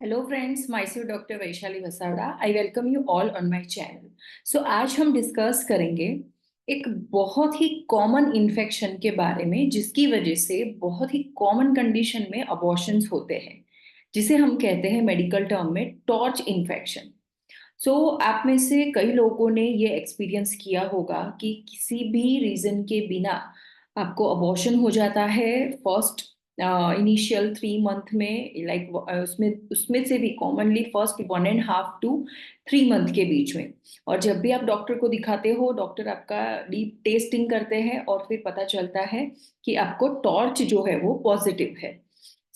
Hello friends, myself doctor Vaishali Vasavada. I welcome you all on my channel. So आज हम discuss करेंगे एक बहुत ही कॉमन इन्फेक्शन के बारे में, जिसकी वजह से बहुत ही कॉमन कंडीशन में अबॉर्शंस होते हैं, जिसे हम कहते हैं मेडिकल टर्म में टॉर्च इन्फेक्शन। सो आप में से कई लोगों ने ये एक्सपीरियंस किया होगा कि किसी भी रीजन के बिना आपको अबॉर्शन हो जाता है फर्स्ट इनिशियल 3 मंथ में, लाइक उसमें उसमें से भी कॉमनली फर्स्ट 1.5 to 3 मंथ के बीच में। और जब भी आप डॉक्टर को दिखाते हो, डॉक्टर आपका डीप टेस्टिंग करते हैं और फिर पता चलता है कि आपको टॉर्च जो है वो पॉजिटिव है।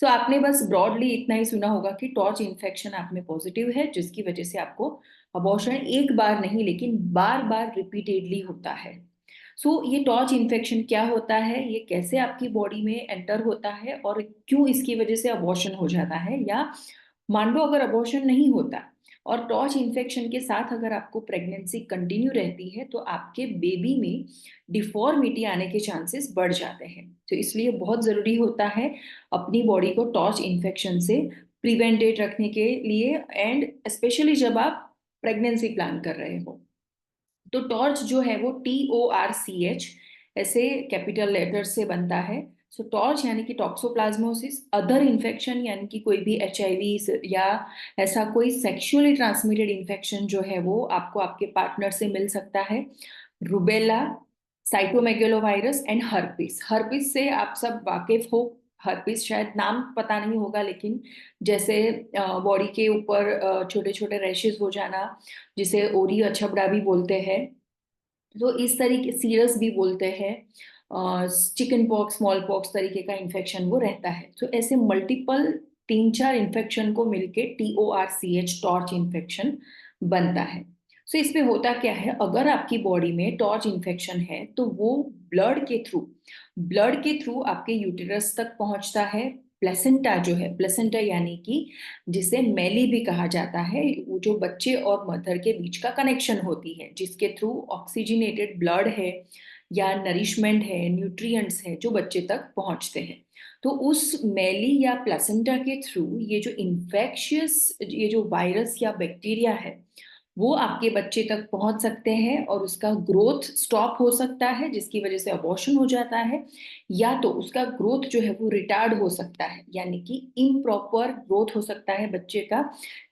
सो आपने बस ब्रॉडली इतना ही सुना होगा कि टॉर्च इन्फेक्शन आप में पॉजिटिव है, जिसकी वजह से आपको अबॉर्शन एक बार नहीं लेकिन बार बार रिपीटेडली होता है। ये टॉर्च इन्फेक्शन क्या होता है, ये कैसे आपकी बॉडी में एंटर होता है और क्यों इसकी वजह से अबॉर्शन हो जाता है, या मान लो अगर अबॉर्शन नहीं होता और टॉर्च इन्फेक्शन के साथ अगर आपको प्रेगनेंसी कंटिन्यू रहती है तो आपके बेबी में डिफॉर्मिटी आने के चांसेस बढ़ जाते हैं। तो इसलिए बहुत जरूरी होता है अपनी बॉडी को टॉर्च इन्फेक्शन से प्रिवेंटेड रखने के लिए, एंड स्पेशली जब आप प्रेगनेंसी प्लान कर रहे हो। तो टॉर्च जो है वो TORCH ऐसे कैपिटल लेटर से बनता है। सो टॉर्च यानी कि टॉक्सोप्लाज्मोसिस, अदर इन्फेक्शन यानी कि कोई भी HIV या ऐसा कोई सेक्सुअली ट्रांसमिटेड इन्फेक्शन जो है वो आपको आपके पार्टनर से मिल सकता है। Rubella, cytomegalovirus and herpes. Herpes से आप सब वाकिफ हो। हर्पिस शायद नाम पता नहीं होगा, लेकिन जैसे बॉडी के ऊपर छोटे छोटे रैशेस हो जाना, जिसे ओरी अछबड़ा भी बोलते हैं। तो इस तरीके, सीरस भी बोलते हैं, चिकन पॉक्स, स्मॉल पॉक्स तरीके का इन्फेक्शन वो रहता है। तो ऐसे मल्टीपल 3-4 इन्फेक्शन को मिलके TORCH टॉर्च इन्फेक्शन बनता है। इसमें होता क्या है, अगर आपकी बॉडी में टॉर्च इन्फेक्शन है तो वो ब्लड के थ्रू आपके यूटेरस तक पहुंचता है। प्लेसेंटा जो है, प्लेसेंटा यानी कि जिसे मैली भी कहा जाता है, वो जो बच्चे और मदर के बीच का कनेक्शन होती है, जिसके थ्रू ऑक्सीजनेटेड ब्लड है या नरिशमेंट है, न्यूट्रिएंट्स है जो बच्चे तक पहुंचते हैं। तो उस मैली या प्लेसेंटा के थ्रू ये जो इन्फेक्शियस, ये जो वायरस या बैक्टीरिया है, वो आपके बच्चे तक पहुंच सकते हैं और उसका ग्रोथ स्टॉप हो सकता है, जिसकी वजह से अबॉर्शन हो जाता है। या तो उसका ग्रोथ जो है वो रिटार्ड हो सकता है, यानी कि इम्प्रॉपर ग्रोथ हो सकता है बच्चे का,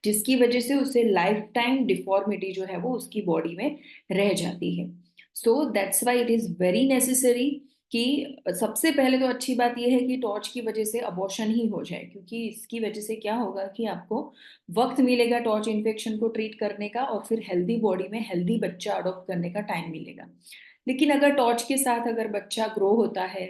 जिसकी वजह से उसे लाइफ टाइम डिफॉर्मिटी जो है वो उसकी बॉडी में रह जाती है। So that's why it is very necessary कि सबसे पहले तो अच्छी बात यह है कि टॉर्च की वजह से अबॉर्शन ही हो जाए, क्योंकि इसकी वजह से क्या होगा कि आपको वक्त मिलेगा टॉर्च इन्फेक्शन को ट्रीट करने का, और फिर हेल्दी बॉडी में हेल्दी बच्चा अडॉप्ट करने का टाइम मिलेगा। लेकिन अगर टॉर्च के साथ अगर बच्चा ग्रो होता है,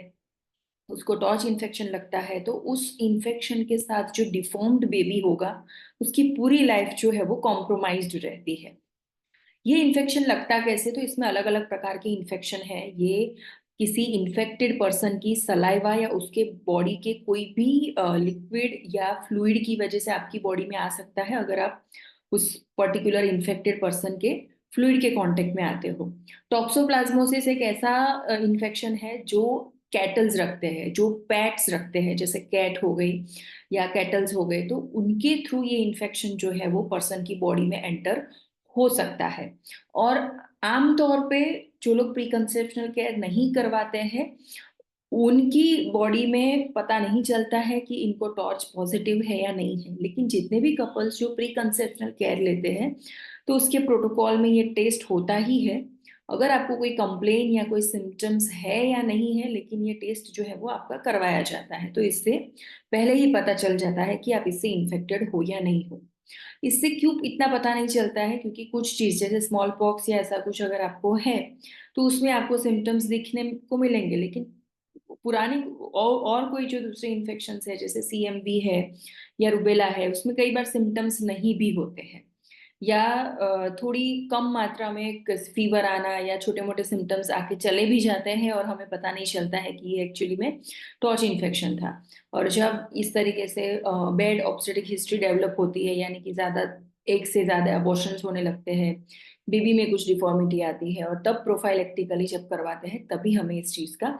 उसको टॉर्च इन्फेक्शन लगता है, तो उस इन्फेक्शन के साथ जो डिफॉर्म्ड बेबी होगा, उसकी पूरी लाइफ जो है वो कॉम्प्रोमाइज्ड रहती है। ये इन्फेक्शन लगता कैसे, तो इसमें अलग अलग प्रकार के इन्फेक्शन है। ये किसी इन्फेक्टेड पर्सन की सलाइवा या उसके बॉडी के कोई भी लिक्विड या फ्लूइड की वजह से आपकी बॉडी में आ सकता है, अगर आप उस पर्टिकुलर इन्फेक्टेड पर्सन के फ्लूइड के कांटेक्ट में आते हो। टॉक्सोप्लाज्मोसिस एक ऐसा इन्फेक्शन है जो कैटल्स रखते हैं, जो पैट्स रखते हैं, जैसे कैट हो गई या कैटल्स हो गए, तो उनके थ्रू ये इन्फेक्शन जो है वो पर्सन की बॉडी में एंटर हो सकता है। और आमतौर पे जो लोग प्री कंसेप्शनल केयर नहीं करवाते हैं, उनकी बॉडी में पता नहीं चलता है कि इनको टॉर्च पॉजिटिव है या नहीं है। लेकिन जितने भी कपल्स जो प्री कंसेप्शनल केयर लेते हैं, तो उसके प्रोटोकॉल में ये टेस्ट होता ही है। अगर आपको कोई कंप्लेन या कोई सिम्टम्स है या नहीं है, लेकिन ये टेस्ट जो है वो आपका करवाया जाता है, तो इससे पहले ही पता चल जाता है कि आप इससे इन्फेक्टेड हो या नहीं हो। इससे क्यों इतना पता नहीं चलता है, क्योंकि कुछ चीज जैसे स्मॉल पॉक्स या ऐसा कुछ अगर आपको है, तो उसमें आपको सिम्टम्स दिखने को मिलेंगे। लेकिन पुरानी और कोई जो दूसरे इन्फेक्शन है, जैसे CMV है या रुबेला है, उसमें कई बार सिम्टम्स नहीं भी होते हैं, या थोड़ी कम मात्रा में फीवर आना या छोटे मोटे सिम्टम्स आके चले भी जाते हैं, और हमें पता नहीं चलता है कि ये एक्चुअली में टॉर्च इन्फेक्शन था। और जब इस तरीके से बैड ऑब्स्टेटिक हिस्ट्री डेवलप होती है, यानी कि ज्यादा, एक से ज्यादा अबॉर्शंस होने लगते हैं, बेबी में कुछ डिफॉर्मिटी आती है, और तब प्रोफाइलेक्टिकली जब करवाते हैं तभी हमें इस चीज का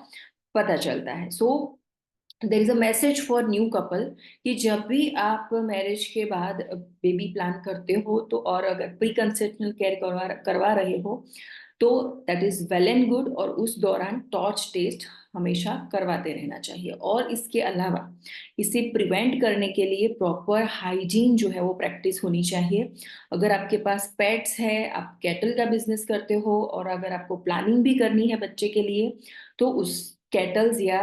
पता चलता है। There is a message for new couple कि जब भी आप मैरिज के बाद बेबी प्लान करते हो तो, और अगर प्री कंसेप्शनल केयर करवा रहे हो तो that is well and good, और उस दौरान टॉर्च टेस्ट हमेशा करवाते रहना चाहिए। और इसके अलावा इसे प्रिवेंट करने के लिए प्रॉपर हाइजीन जो है वो प्रैक्टिस होनी चाहिए। अगर आपके पास पेट्स है, आप कैटल का बिजनेस करते हो, और अगर आपको प्लानिंग भी करनी है बच्चे के लिए, तो उस कैटल्स या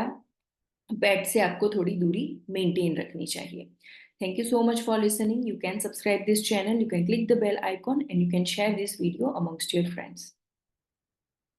पेट से आपको थोड़ी दूरी मेंटेन रखनी चाहिए। Thank you so much for listening. You can subscribe this channel, you can click the bell icon, and you can share this video amongst your friends.